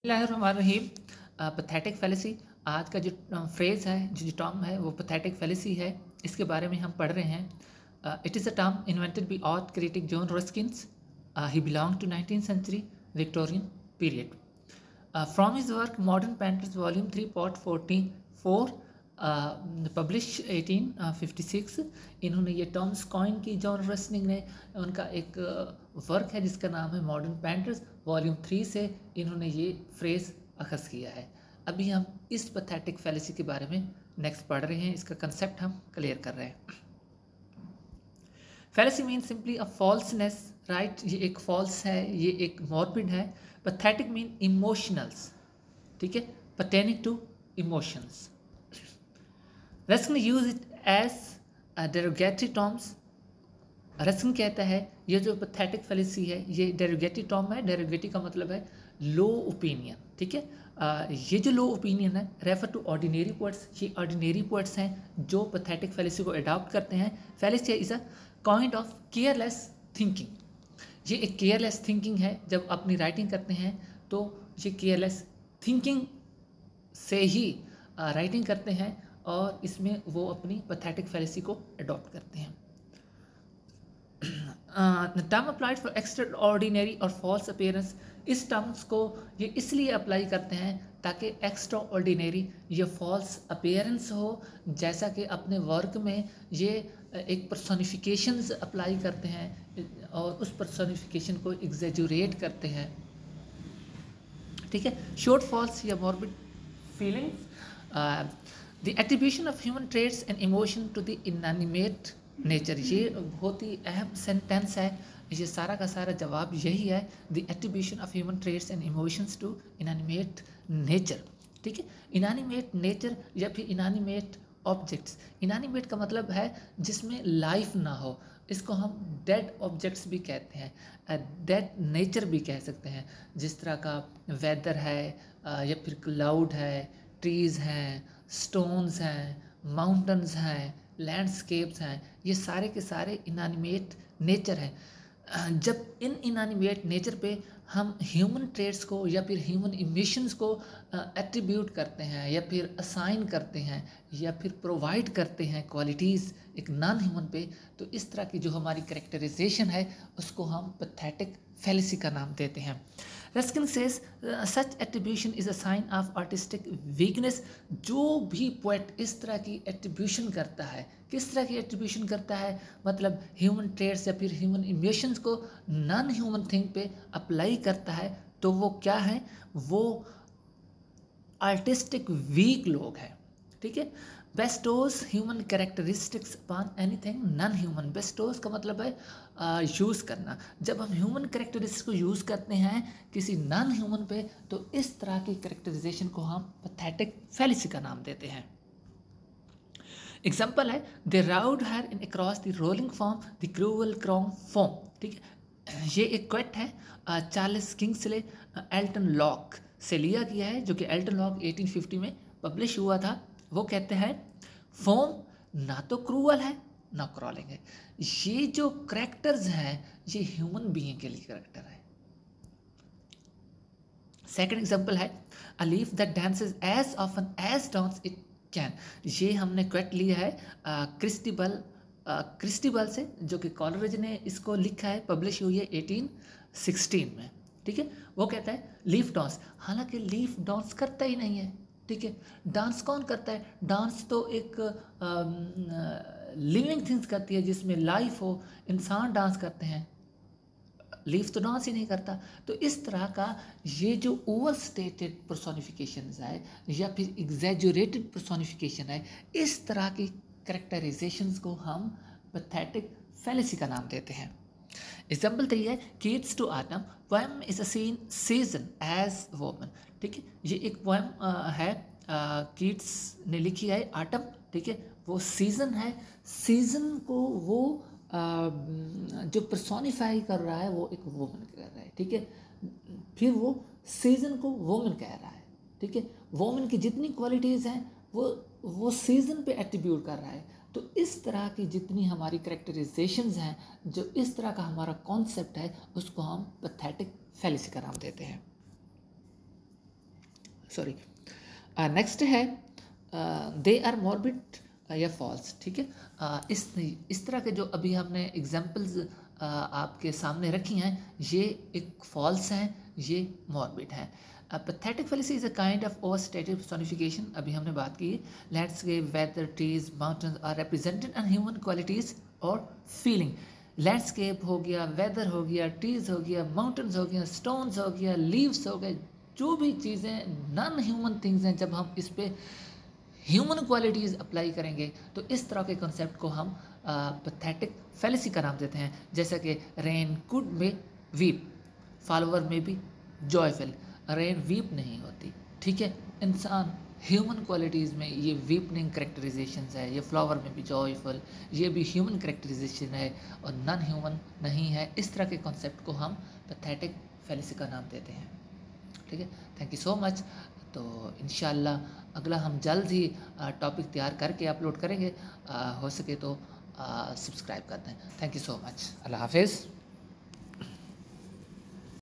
बिस्मिल्लाहिर्रहमानिर्रहीम। Pathetic fallacy आज का जो फ्रेज़ है, जो टर्म है, वो पैथेटिक फैलेसी है। इसके बारे में हम पढ़ रहे हैं। It is a term invented by art critic John Ruskins. He belong to 19th century Victorian period. From his work Modern Painters Volume 3 Part 44 published 1856, इन्होंने ये टर्म्स कॉइन की। जॉन रस्किन ने उनका एक वर्क है जिसका नाम है मॉडर्न पेंटर्स वॉल्यूम 3 से इन्होंने ये फ्रेज़ अखज़ किया है। अभी हम इस पैथेटिक फैलेसी के बारे में नेक्स्ट पढ़ रहे हैं, इसका कंसेप्ट हम क्लियर कर रहे हैं। Fallacy mean simply a falseness, right. ये एक फॉल्स है, ये एक मॉर्बिड है। पैथेटिक मीन इमोशनल्स, ठीक है, pertaining to emotions. Ruskin use it as derogatory terms. Ruskin कहता है ये जो पैथेटिक फैलेसी है ये डेरोगेटरी टर्म है। डेरोगेटरी का मतलब है लो ओपिनियन, ठीक है। ये जो लो ओपिनियन है रेफर टू ऑर्डिनरी पोएट्स। ये ऑर्डिनरी पोएट्स हैं जो पैथेटिक फैलेसी को अडॉप्ट करते हैं। Fallacy is a kind of careless thinking. ये एक केयरलेस थिंकिंग है। जब अपनी राइटिंग करते हैं तो ये केयरलेस थिंकिंग से ही राइटिंग करते हैं और इसमें वो अपनी पैथेटिक फैलेसी को अडॉप्ट करते हैं। Term applied for extra ordinary और फॉल्स अपीयरेंस। इस टर्म्स को ये इसलिए अप्लाई करते हैं ताकि एक्स्ट्रा ऑर्डिनरी या फॉल्स अपीयरेंस हो। जैसा कि अपने वर्क में ये एक पर्सोनिफिकेशंस अप्लाई करते हैं और उस पर्सोनिफिकेशन को एग्जेजुरेट करते हैं, ठीक है। शॉर्ट फॉल्स या morbid feelings. The attribution of human traits and emotion to the inanimate nature. ये बहुत ही अहम सेंटेंस है। ये सारा का सारा जवाब यही है, the attribution of human traits and emotions to inanimate nature, ठीक है। इनएनिमेट नेचर या फिर इनएनिमेट ऑब्जेक्ट्स। इनएनिमेट का मतलब है जिसमें लाइफ ना हो, इसको हम डेड ऑब्जेक्ट्स भी कहते हैं, डेड नेचर भी कह सकते हैं। जिस तरह का वेदर है या फिर क्लाउड है, ट्रीज़ हैं, स्टोन्स हैं, माउंटेन्स हैं, लैंडस्केप्स हैं, ये सारे के सारे इनएनिमेट नेचर हैं। जब इन इनएनिमेट नेचर पे हम ह्यूमन ट्रेट्स को या फिर ह्यूमन इमोशंस को एट्रीब्यूट करते हैं या फिर असाइन करते हैं या फिर प्रोवाइड करते हैं क्वालिटीज़ एक नॉन ह्यूमन पे, तो इस तरह की जो हमारी कैरेक्टराइजेशन है उसको हम पैथेटिक फैलेसी का नाम देते हैं। Ruskin says such attribution is a sign of artistic weakness. जो भी पोएट इस तरह की एट्रीब्यूशन करता है, किस तरह की एट्रीब्यूशन करता है, मतलब ह्यूमन ट्रेट्स या फिर ह्यूमन इमोशंस को नॉन ह्यूमन थिंग पे अप्लाई करता है, तो वो क्या है, वो आर्टिस्टिक वीक लोग हैं, ठीक है। Bestows human characteristics upon anything non human. Bestows का मतलब है यूज़ करना। जब हम ह्यूमन कैरेक्टरिस्टिक्स को यूज़ करते हैं किसी नॉन ह्यूमन पे, तो इस तरह की कैरेक्टराइजेशन को हम पैथेटिक फैलेसी का नाम देते हैं। एग्जाम्पल है the round her in across the rolling form the cruel crown form, ठीक है। ये एक क्वेट है चार्ल्स किंग्सले एल्टन लॉक से लिया गया है, जो कि एल्टन लॉक 1850 में पब्लिश हुआ था। वो कहते हैं फॉर्म ना तो क्रूअल है ना क्रॉलिंग है। ये जो करेक्टर्स हैं ये ह्यूमन बीइंग के लिए करेक्टर है। सेकंड एग्जांपल है a leaf that dances as often as dance it can. ये हमने क्वेट लिया है क्रिस्टीबल से, जो कि कॉलरेज ने इसको लिखा है, पब्लिश हुई है 1816 में, ठीक है। वो कहता है लीफ डांस, हालांकि लीफ डांस करता ही नहीं है, ठीक है। डांस कौन करता है? डांस तो एक लिविंग थिंग्स करती है जिसमें लाइफ हो, इंसान डांस करते हैं, लीफ तो डांस ही नहीं करता। तो इस तरह का ये जो ओवर स्टेटेड पर्सोनिफिकेशन है या फिर एग्जैजुरेटेड पर्सोनिफिकेशन है, इस तरह की कैरेक्टराइजेशंस को हम पैथेटिक फैलेसी का नाम देते हैं। एग्जाम्पल 3 है Keats to autumn poem is a season as woman, ठीक है। ये एक पोएम है कीट्स ने लिखी है, ऑटम, ठीक है। वो सीजन है, सीजन को वो जो पर्सोनिफाई कर रहा है वो एक वोमन कर रहा है, ठीक है। फिर वो सीजन को वोमन कह रहा है, ठीक है। वोमन की जितनी क्वालिटीज़ हैं वो सीजन पे एट्रीब्यूट कर रहा है। तो इस तरह की जितनी हमारी कैरेक्टराइजेशंस हैं, जो इस तरह का हमारा कॉन्सेप्ट है, उसको हम पैथेटिक फैलेसी का नाम देते हैं। सॉरी। नेक्स्ट है दे आर मॉर्बिड या फॉल्स, ठीक है। इस तरह के जो अभी हमने एग्जाम्पल्स आपके सामने रखी हैं, ये एक फॉल्स हैं, ये मॉर्बिड हैं। Pathetic fallacy is a kind of overstated personification, अभी हमने बात की। Landscape, weather, trees, mountains are represented and human qualities और फीलिंग। लैंडस्केप हो गया, वेदर हो गया, ट्रीज हो गया, माउंटेन्स हो गया, स्टोन्स हो गया, लीव्स हो गए, जो भी चीज़ें नॉन ह्यूमन थिंग्स हैं, जब हम इस पे ह्यूमन क्वालिटीज़ अप्लाई करेंगे तो इस तरह के कॉन्सेप्ट को हम पैथेटिक फेलिसी का नाम देते हैं। जैसे कि रेन कुड में वीप, फॉलोवर में भी जॉयफुल, रेन वीप नहीं होती, ठीक है। इंसान ह्यूमन क्वालिटीज़ में ये वीपनिंग करेक्टराइजेशंस है, ये फ्लावर में भी जॉयफुल, ये भी ह्यूमन करेक्टराइजेशन है और नॉन ह्यूमन नहीं है। इस तरह के कॉन्सेप्ट को हम पैथेटिक फेलिसी का नाम देते हैं, ठीक है। Thank you so much. तो इंशाल्लाह अगला हम जल्द ही टॉपिक तैयार करके अपलोड करेंगे। हो सके तो सब्सक्राइब कर दें। Thank you so much. अल्लाह हाफिज़।